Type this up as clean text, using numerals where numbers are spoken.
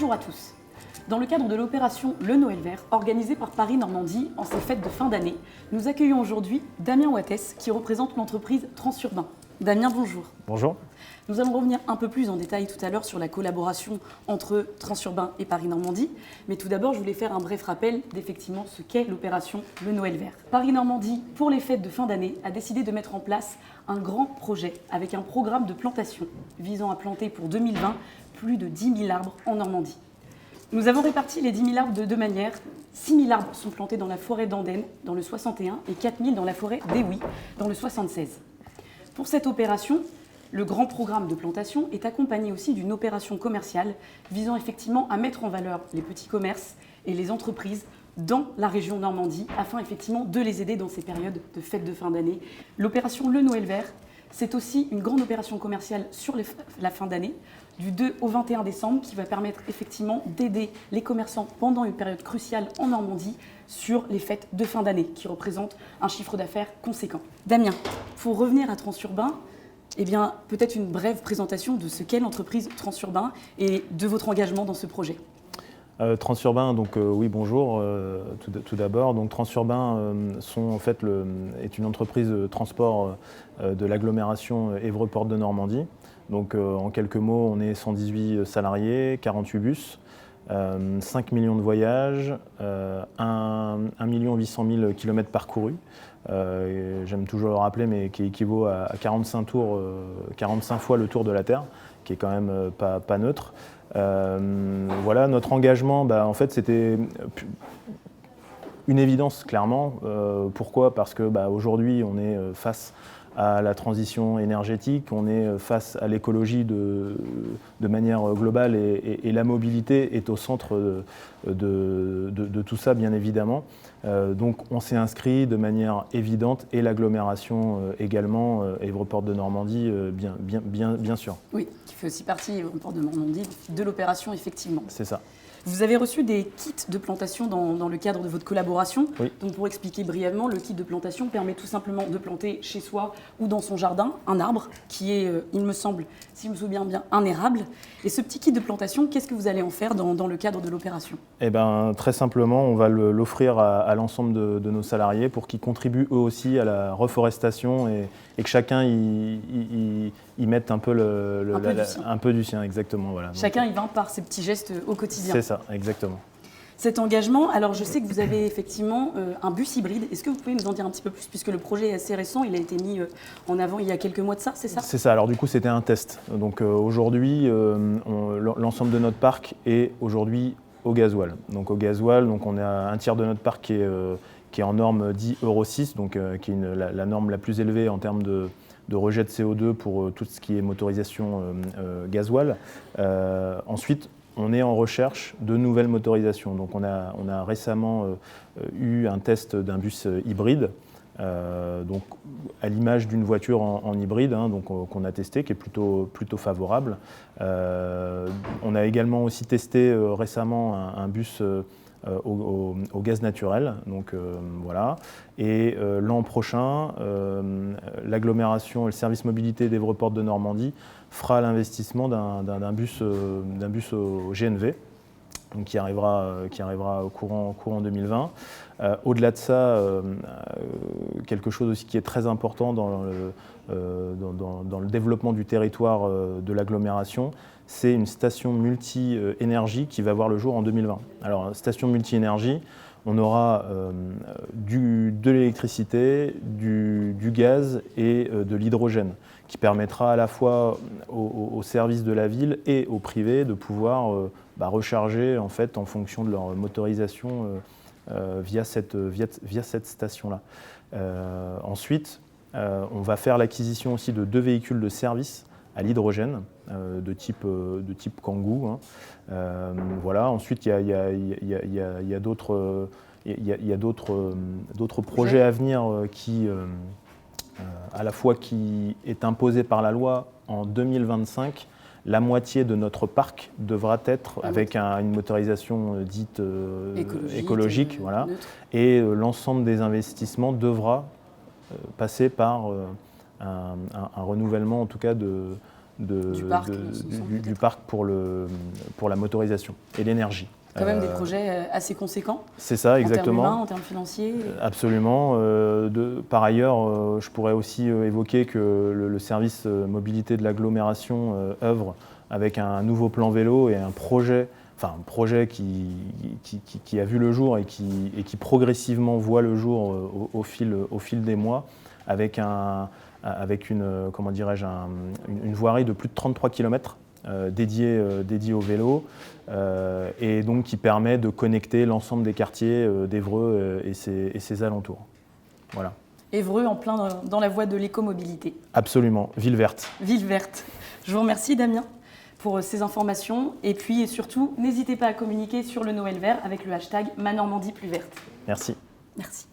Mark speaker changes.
Speaker 1: Bonjour à tous. Dans le cadre de l'opération Le Noël Vert, organisée par Paris-Normandie en ces fêtes de fin d'année, nous accueillons aujourd'hui Damien Wattès qui représente l'entreprise Transurbain. Damien, bonjour.
Speaker 2: Bonjour.
Speaker 1: Nous allons revenir un peu plus en détail tout à l'heure sur la collaboration entre Transurbain et Paris-Normandie. Mais tout d'abord, je voulais faire un bref rappel d'effectivement ce qu'est l'opération Le Noël Vert. Paris-Normandie, pour les fêtes de fin d'année, a décidé de mettre en place un grand projet avec un programme de plantation visant à planter pour 2020 plus de 10 000 arbres en Normandie. Nous avons réparti les 10 000 arbres de deux manières. 6 000 arbres sont plantés dans la forêt d'Andenne, dans le 61, et 4 000 dans la forêt d'Ewi, dans le 76. Pour cette opération, le grand programme de plantation est accompagné aussi d'une opération commerciale visant effectivement à mettre en valeur les petits commerces et les entreprises dans la région Normandie afin effectivement de les aider dans ces périodes de fêtes de fin d'année. L'opération Le Noël Vert, c'est aussi une grande opération commerciale sur la fin d'année, du 2 au 21 décembre, qui va permettre effectivement d'aider les commerçants pendant une période cruciale en Normandie sur les fêtes de fin d'année, qui représentent un chiffre d'affaires conséquent. Damien, pour revenir à Transurbain, peut-être une brève présentation de ce qu'est l'entreprise Transurbain et de votre engagement dans ce projet.
Speaker 2: Transurbain, oui, bonjour. Tout d'abord, donc Transurbain est une entreprise de transport de l'agglomération Évreux-Portes de Normandie. Donc en quelques mots, on est 118 salariés, 48 bus, 5 millions de voyages, 1 800 000 km parcourus. J'aime toujours le rappeler, mais qui équivaut à 45 tours, 45 fois le tour de la Terre, qui est quand même pas neutre. Voilà, notre engagement, en fait, c'était une évidence, clairement. Pourquoi ? Parce que aujourd'hui, on est face à la transition énergétique, on est face à l'écologie de manière globale et la mobilité est au centre de tout ça, bien évidemment. Donc on s'est inscrit de manière évidente et l'agglomération également, Évreux-Portes de Normandie, bien sûr.
Speaker 1: Oui, qui fait aussi partie, Évreux-Portes de Normandie, de l'opération, effectivement.
Speaker 2: C'est ça.
Speaker 1: Vous avez reçu des kits de plantation dans le cadre de votre collaboration.
Speaker 2: Oui.
Speaker 1: Donc pour expliquer brièvement, le kit de plantation permet tout simplement de planter chez soi ou dans son jardin un arbre qui est, il me semble, si je me souviens bien, un érable. Et ce petit kit de plantation, qu'est-ce que vous allez en faire dans le cadre de l'opération ?
Speaker 2: Très simplement, on va l'offrir à l'ensemble de nos salariés pour qu'ils contribuent eux aussi à la reforestation et que chacun y mette un peu du sien, exactement. Voilà.
Speaker 1: Chacun y va par ses petits gestes au quotidien.
Speaker 2: C'est ça, exactement.
Speaker 1: Cet engagement, alors je sais que vous avez effectivement un bus hybride. Est-ce que vous pouvez nous en dire un petit peu plus, puisque le projet est assez récent, il a été mis en avant il y a quelques mois de ça, c'est ça ?
Speaker 2: C'est ça, alors du coup c'était un test. Donc aujourd'hui, l'ensemble de notre parc est aujourd'hui au gasoil. Donc au gasoil, on a un tiers de notre parc qui est en norme dit Euro 6, qui est la norme la plus élevée en termes de rejet de CO2 pour tout ce qui est motorisation gasoil. Ensuite, on est en recherche de nouvelles motorisations. Donc on a récemment eu un test d'un bus hybride, à l'image d'une voiture en hybride, qu'on a testé, qui est plutôt favorable. On a également aussi testé récemment un bus au gaz naturel. Voilà. Et l'an prochain, l'agglomération et le service mobilité d'Évreux-Portes de Normandie fera l'investissement d'un bus au GNV, donc qui arrivera au courant 2020. Au-delà de ça, quelque chose aussi qui est très important dans le développement du territoire de l'agglomération, c'est une station multi-énergie qui va voir le jour en 2020. Alors, station multi-énergie, on aura de l'électricité, du gaz et de l'hydrogène, qui permettra à la fois aux services de la ville et aux privés de pouvoir recharger en fonction de leur motorisation via cette station-là. Ensuite, on va faire l'acquisition aussi de 2 véhicules de service à l'hydrogène de type Kangoo. Voilà. Ensuite, il y a d'autres projets à venir qui est imposé par la loi en 2025. La moitié de notre parc devra être avec une motorisation dite écologique, voilà. Et l'ensemble des investissements devra passer par un renouvellement en tout cas
Speaker 1: du parc,
Speaker 2: du parc pour la motorisation et l'énergie.
Speaker 1: Quand même des projets assez conséquents.
Speaker 2: C'est ça, exactement.
Speaker 1: En termes humains, en termes financiers.
Speaker 2: Absolument. Par ailleurs, je pourrais aussi évoquer que le service mobilité de l'agglomération œuvre avec un nouveau plan vélo et un projet qui a vu le jour et qui progressivement voit le jour au fil des mois, avec une voirie de plus de 33 km dédiée au vélo, et donc qui permet de connecter l'ensemble des quartiers d'Évreux et ses alentours. Voilà.
Speaker 1: Évreux en plein dans la voie de l'écomobilité.
Speaker 2: Absolument, ville verte.
Speaker 1: Ville verte. Je vous remercie Damien pour ces informations, et puis surtout, n'hésitez pas à communiquer sur le Noël vert avec le hashtag #MaNormandie plus verte.
Speaker 2: Merci.
Speaker 1: Merci.